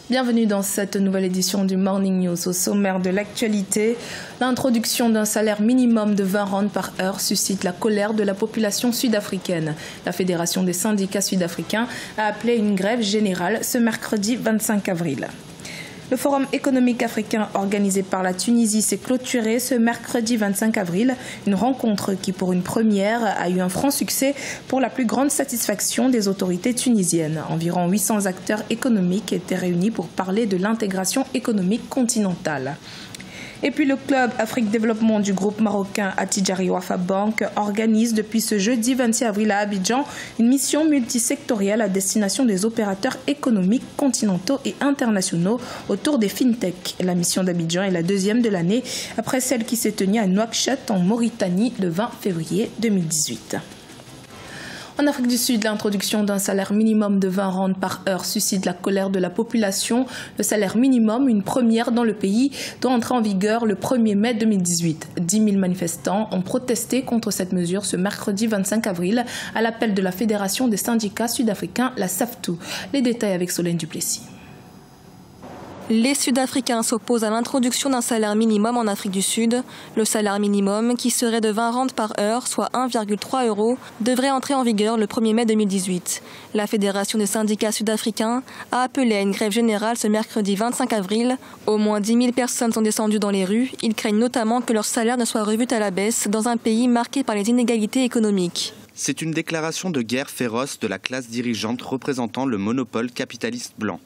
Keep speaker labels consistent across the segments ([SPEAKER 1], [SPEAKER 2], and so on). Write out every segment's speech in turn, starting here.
[SPEAKER 1] Bienvenue dans cette nouvelle édition du Morning News. Au sommaire de l'actualité, l'introduction d'un salaire minimum de 20 rand par heure suscite la colère de la population sud-africaine. La Fédération des syndicats sud-africains a appelé une grève générale ce mercredi 25 avril. Le Forum économique africain organisé par la Tunisie s'est clôturé ce mercredi 25 avril. Une rencontre qui, pour une première, a eu un franc succès pour la plus grande satisfaction des autorités tunisiennes. Environ 800 acteurs économiques étaient réunis pour parler de l'intégration économique continentale. Et puis le Club Afrique Développement du groupe marocain Attijari Wafa Bank organise depuis ce jeudi 26 avril à Abidjan une mission multisectorielle à destination des opérateurs économiques continentaux et internationaux autour des fintech. La mission d'Abidjan est la deuxième de l'année après celle qui s'est tenue à Nouakchott en Mauritanie le 20 février 2018. En Afrique du Sud, l'introduction d'un salaire minimum de 20 rand par heure suscite la colère de la population. Le salaire minimum, une première dans le pays, doit entrer en vigueur le 1er mai 2018. 10 000 manifestants ont protesté contre cette mesure ce mercredi 25 avril à l'appel de la Fédération des syndicats sud-africains, la SAFTU. Les détails avec Solène Duplessis.
[SPEAKER 2] Les Sud-Africains s'opposent à l'introduction d'un salaire minimum en Afrique du Sud. Le salaire minimum, qui serait de 20 rand par heure, soit 1,3 €, devrait entrer en vigueur le 1er mai 2018. La Fédération des syndicats sud-africains a appelé à une grève générale ce mercredi 25 avril. Au moins 10 000 personnes sont descendues dans les rues. Ils craignent notamment que leur salaire ne soit revu à la baisse dans un pays marqué par les inégalités économiques.
[SPEAKER 3] C'est une déclaration de guerre féroce de la classe dirigeante représentant le monopole capitaliste blanc,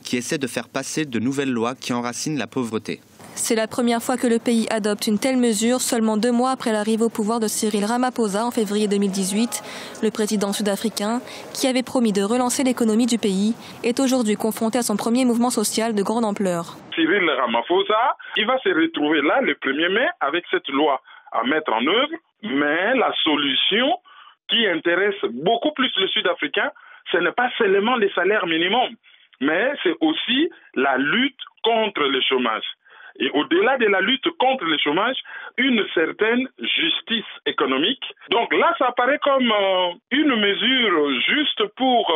[SPEAKER 3] qui essaie de faire passer de nouvelles lois qui enracinent la pauvreté.
[SPEAKER 2] C'est la première fois que le pays adopte une telle mesure, seulement 2 mois après l'arrivée au pouvoir de Cyril Ramaphosa en février 2018. Le président sud-africain, qui avait promis de relancer l'économie du pays, est aujourd'hui confronté à son premier mouvement social de grande ampleur.
[SPEAKER 4] Cyril Ramaphosa, il va se retrouver là le 1er mai avec cette loi à mettre en œuvre, mais la solution qui intéresse beaucoup plus le Sud-Africain, ce n'est pas seulement les salaires minimums, mais c'est aussi la lutte contre le chômage. Et au-delà de la lutte contre le chômage, une certaine justice économique. Donc là, ça apparaît comme une mesure juste pour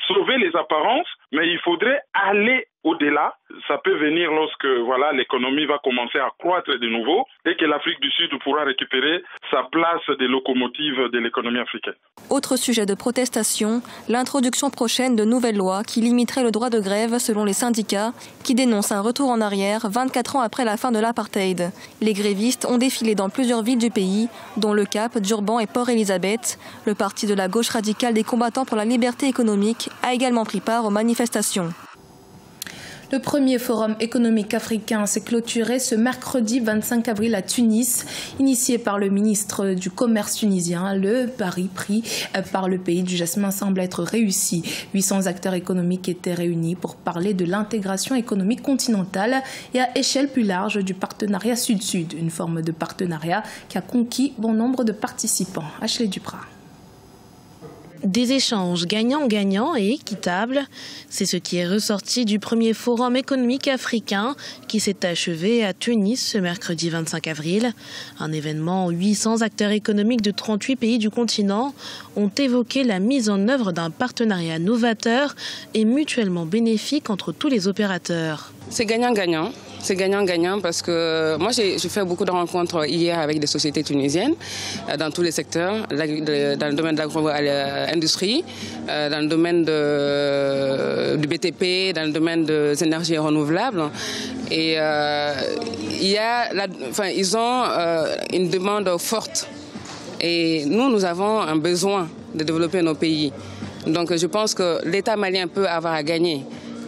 [SPEAKER 4] sauver les apparences, mais il faudrait aller au-delà. Ça peut venir lorsque l'économie va commencer à croître de nouveau et que l'Afrique du Sud pourra récupérer sa place de locomotive de l'économie africaine.
[SPEAKER 2] Autre sujet de protestation, l'introduction prochaine de nouvelles lois qui limiteraient le droit de grève selon les syndicats, qui dénoncent un retour en arrière 24 ans après la fin de l'apartheid. Les grévistes ont défilé dans plusieurs villes du pays, dont le Cap, Durban et Port-Elizabeth. Le parti de la gauche radicale des combattants pour la liberté économique a également pris part aux manifestations.
[SPEAKER 1] Le premier forum économique africain s'est clôturé ce mercredi 25 avril à Tunis, initié par le ministre du Commerce tunisien. Le pari pris par le pays du jasmin semble être réussi. 800 acteurs économiques étaient réunis pour parler de l'intégration économique continentale et à échelle plus large du partenariat Sud-Sud, une forme de partenariat qui a conquis bon nombre de participants. Ashley Duprat.
[SPEAKER 5] Des échanges gagnant-gagnant et équitables, c'est ce qui est ressorti du premier forum économique africain qui s'est achevé à Tunis ce mercredi 25 avril. Un événement où 800 acteurs économiques de 38 pays du continent ont évoqué la mise en œuvre d'un partenariat novateur et mutuellement bénéfique entre tous les opérateurs.
[SPEAKER 6] C'est gagnant-gagnant. C'est gagnant-gagnant parce que moi j'ai fait beaucoup de rencontres hier avec des sociétés tunisiennes dans tous les secteurs, dans le domaine de l'agro-industrie, dans le domaine du BTP, dans le domaine des énergies renouvelables. Et ils ont une demande forte. Et nous avons un besoin de développer nos pays. Donc je pense que l'État malien peut avoir à gagner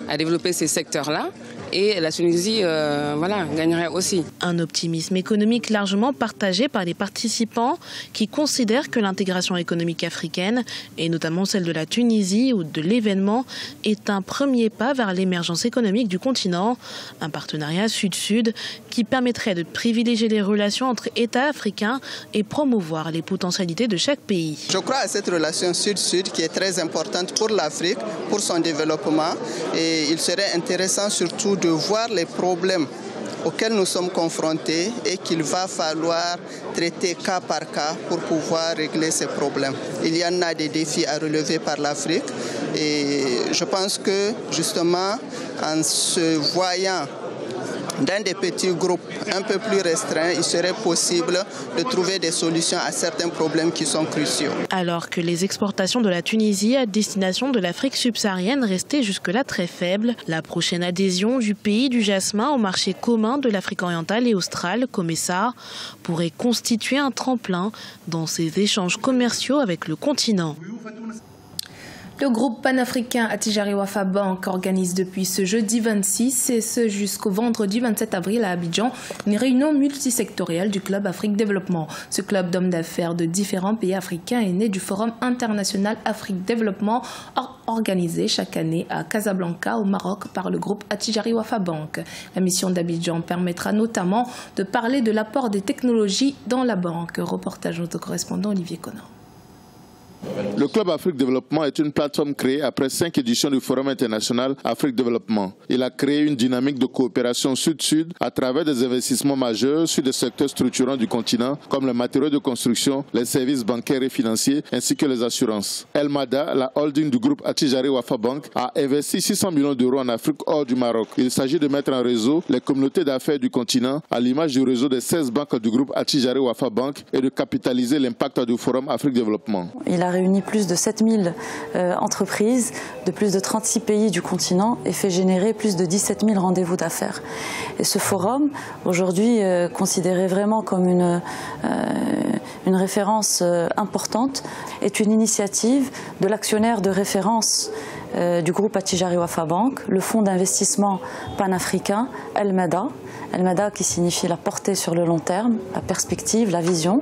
[SPEAKER 6] à développer ces secteurs-là. Et la Tunisie gagnerait aussi.
[SPEAKER 5] Un optimisme économique largement partagé par les participants qui considèrent que l'intégration économique africaine, et notamment celle de la Tunisie ou de l'événement, est un premier pas vers l'émergence économique du continent. Un partenariat Sud-Sud qui permettrait de privilégier les relations entre États africains et promouvoir les potentialités de chaque pays.
[SPEAKER 7] Je crois à cette relation Sud-Sud qui est très importante pour l'Afrique, pour son développement. Et il serait intéressant surtout de voir les problèmes auxquels nous sommes confrontés et qu'il va falloir traiter cas par cas pour pouvoir régler ces problèmes. Il y en a des défis à relever par l'Afrique Et je pense que justement, en se voyant dans des petits groupes un peu plus restreints, il serait possible de trouver des solutions à certains problèmes qui sont cruciaux.
[SPEAKER 5] Alors que les exportations de la Tunisie à destination de l'Afrique subsaharienne restaient jusque-là très faibles, la prochaine adhésion du pays du jasmin au marché commun de l'Afrique orientale et australe, COMESA, pourrait constituer un tremplin dans ses échanges commerciaux avec le continent.
[SPEAKER 1] Le groupe panafricain Attijari Wafa Bank organise depuis ce jeudi 26 et ce jusqu'au vendredi 27 avril à Abidjan une réunion multisectorielle du Club Afrique Développement. Ce club d'hommes d'affaires de différents pays africains est né du Forum international Afrique Développement organisé chaque année à Casablanca au Maroc par le groupe Attijari Wafa Bank. La mission d'Abidjan permettra notamment de parler de l'apport des technologies dans la banque. Reportage de notre correspondant Olivier Connor.
[SPEAKER 8] Le Club Afrique Développement est une plateforme créée après 5 éditions du Forum international Afrique Développement. Il a créé une dynamique de coopération sud-sud à travers des investissements majeurs sur des secteurs structurants du continent comme les matériaux de construction, les services bancaires et financiers ainsi que les assurances. El Mada, la holding du groupe Attijari Wafa Bank, a investi 600 millions d'euros en Afrique hors du Maroc. Il s'agit de mettre en réseau les communautés d'affaires du continent à l'image du réseau des 16 banques du groupe Attijari Wafa Bank et de capitaliser l'impact du Forum Afrique Développement.
[SPEAKER 9] Il a réuni plus de 7000 entreprises de plus de 36 pays du continent et fait générer plus de 17 000 rendez-vous d'affaires. Et ce forum, aujourd'hui considéré vraiment comme une référence importante, est une initiative de l'actionnaire de référence du groupe Attijari Wafa Bank, le fonds d'investissement panafricain El Mada. El Mada qui signifie la portée sur le long terme, la perspective, la vision.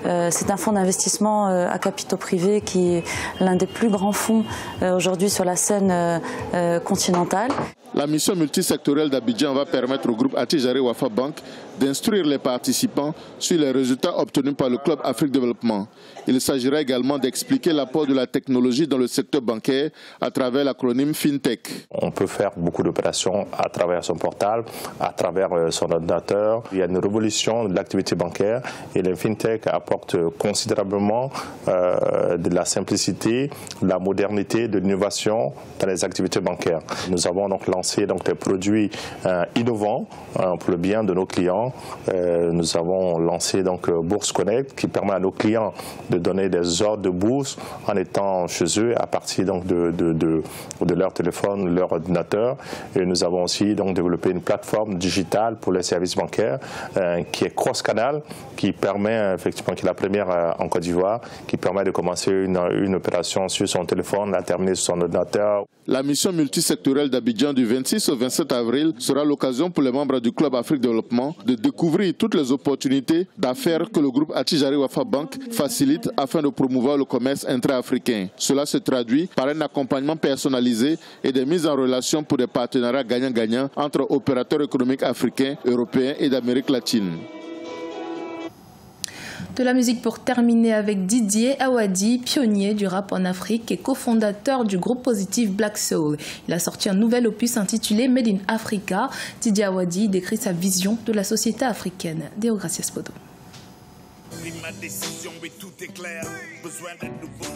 [SPEAKER 9] C'est un fonds d'investissement à capitaux privés qui est l'un des plus grands fonds aujourd'hui sur la scène continentale.
[SPEAKER 8] La mission multisectorielle d'Abidjan va permettre au groupe Attijari Wafa Bank d'instruire les participants sur les résultats obtenus par le Club Afrique Développement. Il s'agira également d'expliquer l'apport de la technologie dans le secteur bancaire à travers l'acronyme FinTech.
[SPEAKER 10] On peut faire beaucoup d'opérations à travers son portable, à travers son ordinateur. Il y a une révolution de l'activité bancaire et le FinTech apporte considérablement de la simplicité, de la modernité, de l'innovation dans les activités bancaires. Nous avons donc lancé des produits innovants pour le bien de nos clients. Nous avons lancé Bourse Connect qui permet à nos clients de donner des ordres de bourse en étant chez eux à partir de leur téléphone, leur ordinateur. Et nous avons aussi développé une plateforme digitale pour les services bancaires qui est cross-canal, qui permet effectivement, qui est la première en Côte d'Ivoire, qui permet de commencer une opération sur son téléphone, la terminer sur son ordinateur.
[SPEAKER 8] La mission multisectorielle d'Abidjan du 26 au 27 avril sera l'occasion pour les membres du Club Afrique Développement de découvrir toutes les opportunités d'affaires que le groupe Attijari Wafa Bank facilite afin de promouvoir le commerce intra-africain. Cela se traduit par un accompagnement personnalisé et des mises en relation pour des partenariats gagnant-gagnant entre opérateurs économiques africains, européens et d'Amérique latine.
[SPEAKER 1] De la musique pour terminer avec Didier Awadi, pionnier du rap en Afrique et cofondateur du groupe positif Black Soul. Il a sorti un nouvel opus intitulé Made in Africa. Didier Awadi décrit sa vision de la société africaine. Deo Gracias Podo.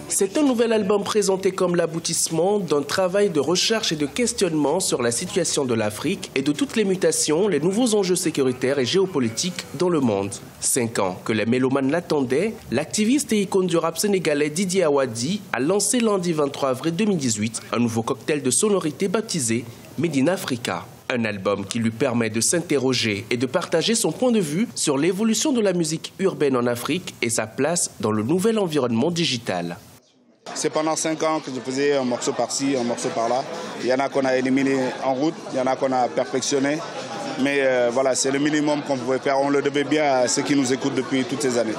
[SPEAKER 11] C'est un nouvel album présenté comme l'aboutissement d'un travail de recherche et de questionnement sur la situation de l'Afrique et de toutes les mutations, les nouveaux enjeux sécuritaires et géopolitiques dans le monde. 5 ans que les mélomanes l'attendaient, l'activiste et icône du rap sénégalais Didier Awadi a lancé lundi 23 avril 2018 un nouveau cocktail de sonorités baptisé Made in Africa. Un album qui lui permet de s'interroger et de partager son point de vue sur l'évolution de la musique urbaine en Afrique et sa place dans le nouvel environnement digital.
[SPEAKER 12] C'est pendant 5 ans que je faisais un morceau par-ci, un morceau par-là. Il y en a qu'on a éliminé en route, il y en a qu'on a perfectionné. Mais voilà, c'est le minimum qu'on pouvait faire. On le devait bien à ceux qui nous écoutent depuis toutes ces années.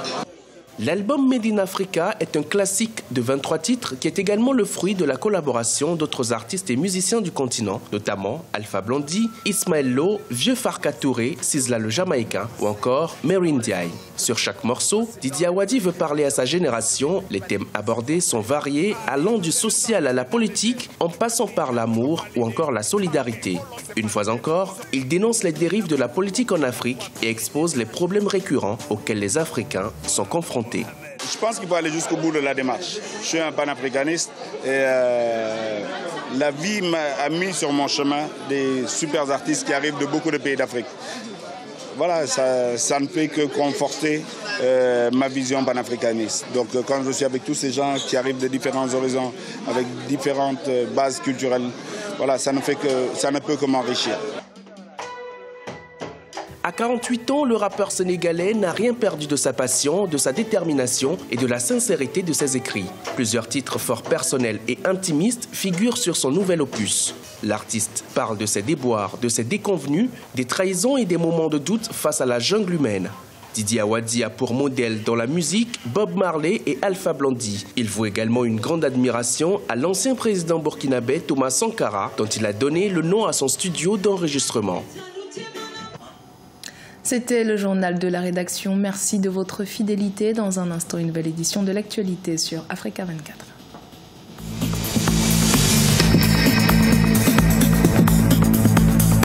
[SPEAKER 11] L'album Made in Africa est un classique de 23 titres qui est également le fruit de la collaboration d'autres artistes et musiciens du continent, notamment Alpha Blondy, Ismaël Lo, Vieux Farka Touré, Sizzla le Jamaïcain ou encore Mary Ndiaye. Sur chaque morceau, Didier Awadi veut parler à sa génération. Les thèmes abordés sont variés, allant du social à la politique, en passant par l'amour ou encore la solidarité. Une fois encore, il dénonce les dérives de la politique en Afrique et expose les problèmes récurrents auxquels les Africains sont confrontés.
[SPEAKER 12] Je pense qu'il faut aller jusqu'au bout de la démarche. Je suis un panafricaniste et la vie m'a mis sur mon chemin des super artistes qui arrivent de beaucoup de pays d'Afrique. Voilà, ça ne fait que conforter ma vision panafricaniste. Donc quand je suis avec tous ces gens qui arrivent de différents horizons, avec différentes bases culturelles, voilà, ça ne peut que m'enrichir.
[SPEAKER 11] À 48 ans, le rappeur sénégalais n'a rien perdu de sa passion, de sa détermination et de la sincérité de ses écrits. Plusieurs titres fort personnels et intimistes figurent sur son nouvel opus. L'artiste parle de ses déboires, de ses déconvenues, des trahisons et des moments de doute face à la jungle humaine. Didi Awadi a pour modèle dans la musique Bob Marley et Alpha Blondy. Il voue également une grande admiration à l'ancien président burkinabé Thomas Sankara, dont il a donné le nom à son studio d'enregistrement.
[SPEAKER 1] C'était le journal de la rédaction. Merci de votre fidélité. Dans un instant, une nouvelle édition de l'actualité sur Africa 24.